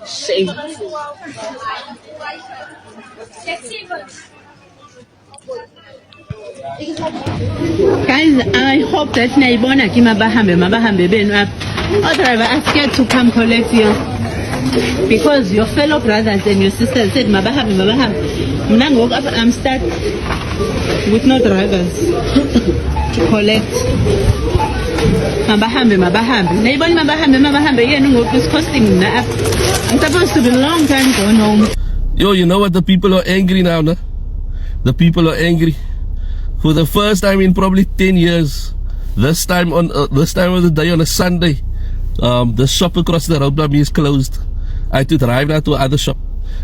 Shame. Guys, I hope that naibona ki mabahambe benu up. All driver are scared to come collect you because your fellow brothers and your sisters said mabahambe. Mna ngoku up, I'm stuck with no drivers to collect. Mabahambe. Naibona mabahambe yenu ngoku is costing na up. I'm supposed to be long time going home. Yo, you know what? The people are angry now, no? The people are angry. For the first time in probably 10 years, this time of the day on a Sunday, the shop across the road by me is closed. I had to drive now to another shop,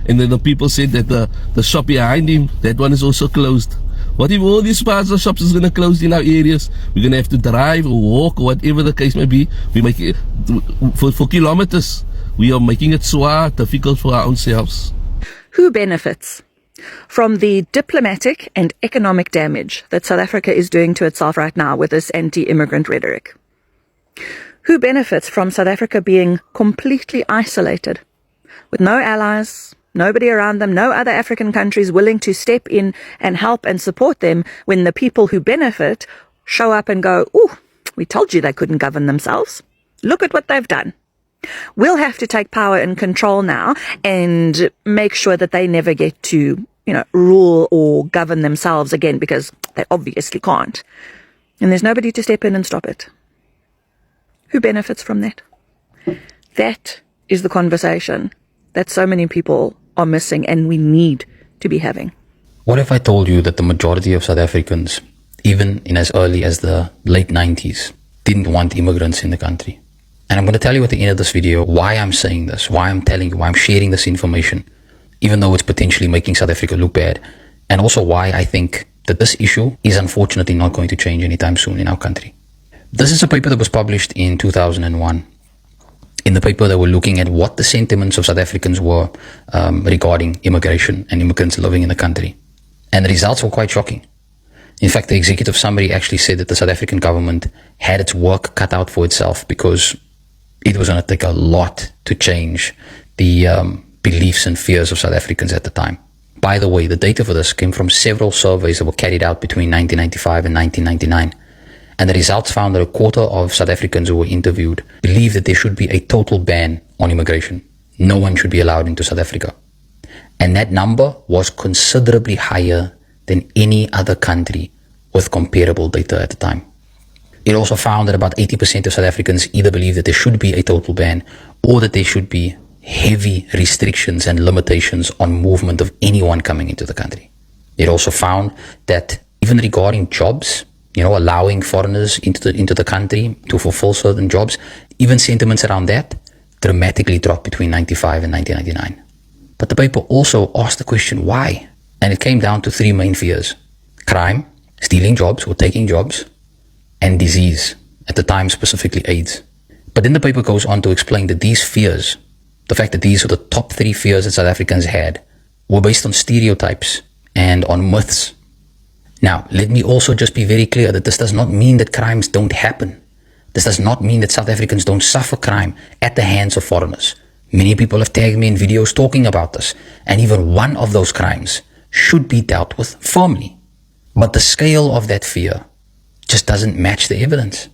and then the people said that the shop behind him, that one is also closed. What if all these parts of shops is gonna close in our areas? We're gonna have to drive or walk or whatever the case may be. We make it for kilometers. We are making it so difficult for our own selves. Who benefits from the diplomatic and economic damage that South Africa is doing to itself right now with this anti-immigrant rhetoric? Who benefits from South Africa being completely isolated, with no allies, nobody around them, no other African countries willing to step in and help and support them when the people who benefit show up and go, "Ooh, we told you they couldn't govern themselves. Look at what they've done. We'll have to take power and control now and make sure that they never get to, rule or govern themselves again, because they obviously can't." And there's nobody to step in and stop it. Who benefits from that? That is the conversation that so many people are missing and we need to be having. What if I told you that the majority of South Africans, even in as early as the late 90s, didn't want immigrants in the country? And I'm going to tell you at the end of this video why I'm saying this, why I'm telling you, why I'm sharing this information, even though it's potentially making South Africa look bad, and also why I think that this issue is unfortunately not going to change anytime soon in our country. This is a paper that was published in 2001. In the paper, they were looking at what the sentiments of South Africans were regarding immigration and immigrants living in the country. And the results were quite shocking. In fact, the executive summary actually said that the South African government had its work cut out for itself because it was going to take a lot to change the beliefs and fears of South Africans at the time. By the way, the data for this came from several surveys that were carried out between 1995 and 1999. And the results found that a quarter of South Africans who were interviewed believe that there should be a total ban on immigration. No one should be allowed into South Africa. And that number was considerably higher than any other country with comparable data at the time. It also found that about 80% of South Africans either believe that there should be a total ban or that there should be heavy restrictions and limitations on movement of anyone coming into the country. It also found that even regarding jobs, allowing foreigners into the country to fulfill certain jobs, even sentiments around that dramatically dropped between 95 and 1999. But the paper also asked the question, why? And it came down to three main fears: crime, stealing jobs or taking jobs, and disease, at the time specifically AIDS. But then the paper goes on to explain that these fears, the fact that these are the top three fears that South Africans had, were based on stereotypes and on myths. Now, let me also just be very clear that this does not mean that crimes don't happen. This does not mean that South Africans don't suffer crime at the hands of foreigners. Many people have tagged me in videos talking about this, and even one of those crimes should be dealt with firmly. But the scale of that fear just doesn't match the evidence.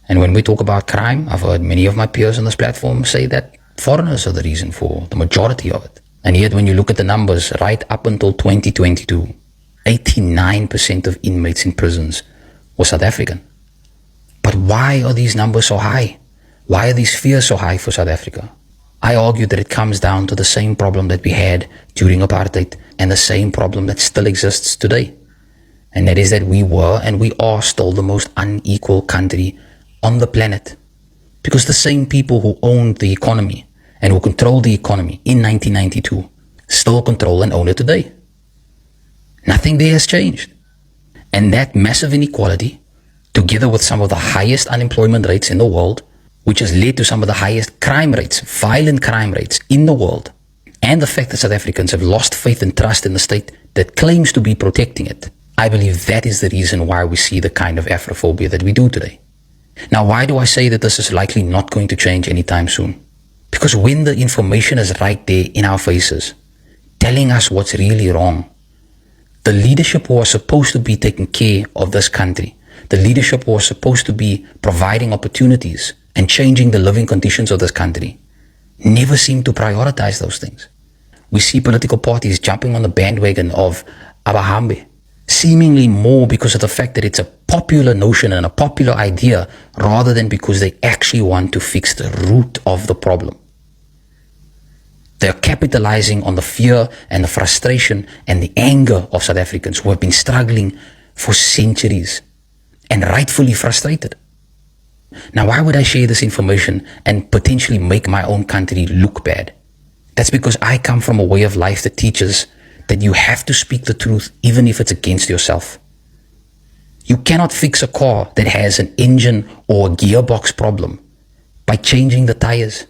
And when we talk about crime, I've heard many of my peers on this platform say that foreigners are the reason for the majority of it. And yet when you look at the numbers, right up until 2022, 89% of inmates in prisons were South African. But why are these numbers so high? Why are these fears so high for South Africa? I argue that it comes down to the same problem that we had during apartheid and the same problem that still exists today. And that is that we were and we are still the most unequal country on the planet. Because the same people who owned the economy and who controlled the economy in 1992 still control and own it today. Nothing there has changed. And that massive inequality, together with some of the highest unemployment rates in the world, which has led to some of the highest crime rates, violent crime rates in the world, and the fact that South Africans have lost faith and trust in the state that claims to be protecting it, I believe that is the reason why we see the kind of Afrophobia that we do today. Now, why do I say that this is likely not going to change anytime soon? Because when the information is right there in our faces, telling us what's really wrong, the leadership who are supposed to be taking care of this country, the leadership who are supposed to be providing opportunities and changing the living conditions of this country, never seem to prioritize those things. We see political parties jumping on the bandwagon of ABAHAMBE, seemingly more because of the fact that it's a popular notion and a popular idea rather than because they actually want to fix the root of the problem. They're capitalizing on the fear and the frustration and the anger of South Africans who have been struggling for centuries and rightfully frustrated. Now, why would I share this information and potentially make my own country look bad? That's because I come from a way of life that teaches that you have to speak the truth even if it's against yourself. You cannot fix a car that has an engine or a gearbox problem by changing the tires.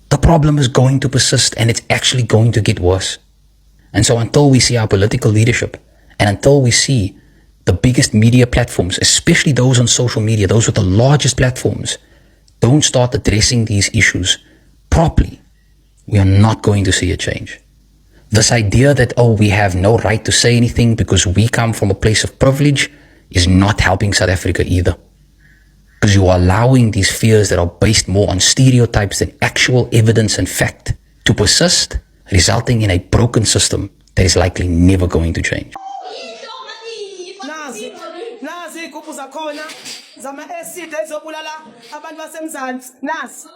The problem is going to persist and it's actually going to get worse. And so until we see our political leadership and until we see the biggest media platforms, especially those on social media, those with the largest platforms, don't start addressing these issues properly, we are not going to see a change. This idea that, oh, we have no right to say anything because we come from a place of privilege is not helping South Africa either. Because you are allowing these fears that are based more on stereotypes than actual evidence and fact to persist, resulting in a broken system that is likely never going to change. Nazi igubhu zakhona zama acid ezobulala abantu basemzansi nazi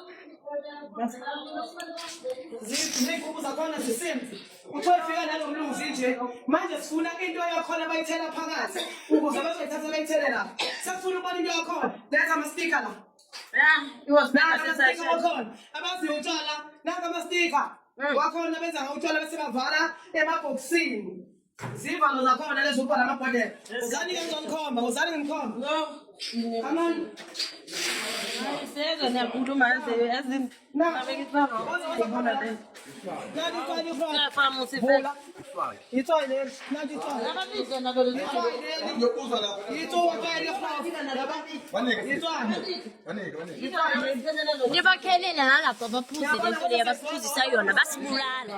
zigubhu zakhona zisimbi uthofika nalomlungu nje manje sifuna into yakhona bayithela phakathi ukuze bazothatha bayithele la sifuna ukubona into yakhona letha ama sticker la it was not wakhona abazi utshwala nanga ama sticker wakhona benza ngawutshwala bese bavala emabhoxini. Zivalo zakhona lezo ubhala amabhodlela. Uzani ngizonikhomba, uzani ngikhomba. No. Come on. Seza niyakhuluma yazini. Nabekithana. Ngibona le. Nadi kwani ufana. Ngiyafama usifela. Itoilet, nadi itoilet. Nabamizo nabo le. Ngiyokuza la. Itoilet lapha. Nibakhelele nalapho baphuze le nto le abaphuzisa yona basibulala.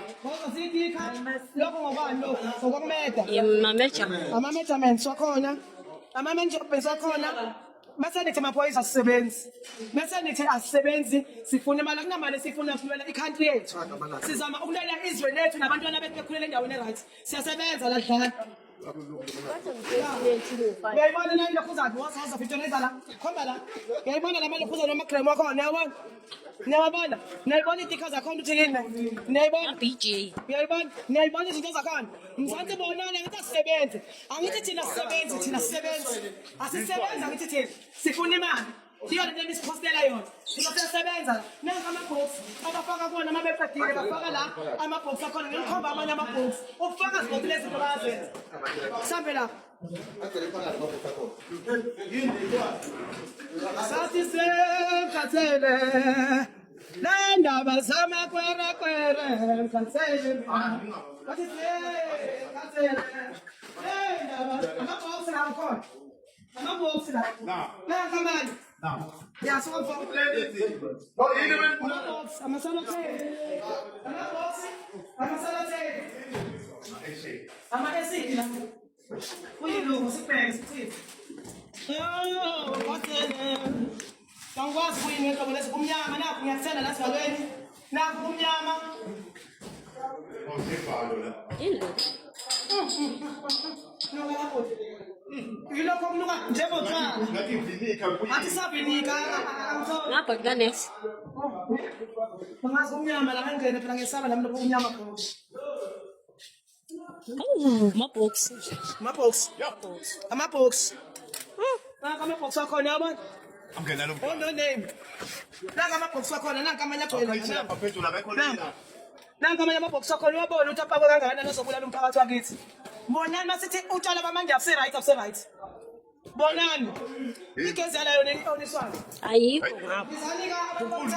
Lokho ngobani lokho? Sokumeda. Ama-measurements wakhona. Ama-measurements wakhona. Mase nithi amaphoyisa asisebenzi. Mase nithi asisebenzi sifuna imali kunamali sifuna kulwela i-country yethu. Sizama ukulwela izwe lethu nabantwana bethu bekhulele endaweni e-right. Siyasebenza la dlala. Ngiyayibona na into kuzaphi wasaza fitona la. Khomba la. Ngiyayibona la mali kuza noma crème wakhona uyabona. Niyabona? Niyabona itikha zakhona ukuthi yini? Niyayibona? BJ. Niyayibona izinto zakhona. Mzansi bonana ngithi asisebenze. Angithi thina sisebenze. Asisebenza ngithi thina. Sifuna imali. Iyona le isiphostela yona. Sizosebenza. Nanka ama-box. Abafaka kona uma beqedile bafaka la ama-box akhona ngikhomba amanye ama-box. Ufaka zonke lezi zinto bayazenza. Sambe la. Sathi sekhathele. Lendaba zama kwere mkhathele. Sathi sekhathele. Lendaba ama-box la akhona. Ama-box la. Nanka manje. Yeah, so for ngapha kukanex umnyama la ngene phela ngesaba nami lokho umnyama khona mabox ama-box ama-box akhona yabona oh no name nanga ama-box akhona nanga amanye agcwele nanga amanye ama-box akhona uyabona ukuthi apakwe kangakanani azobulala umphakathi wakithi mbonani masithi utshwala bamanje abuse right Bonani. Igezi yalayo neniswayo. ayikho ngapha. Ngizanika abantu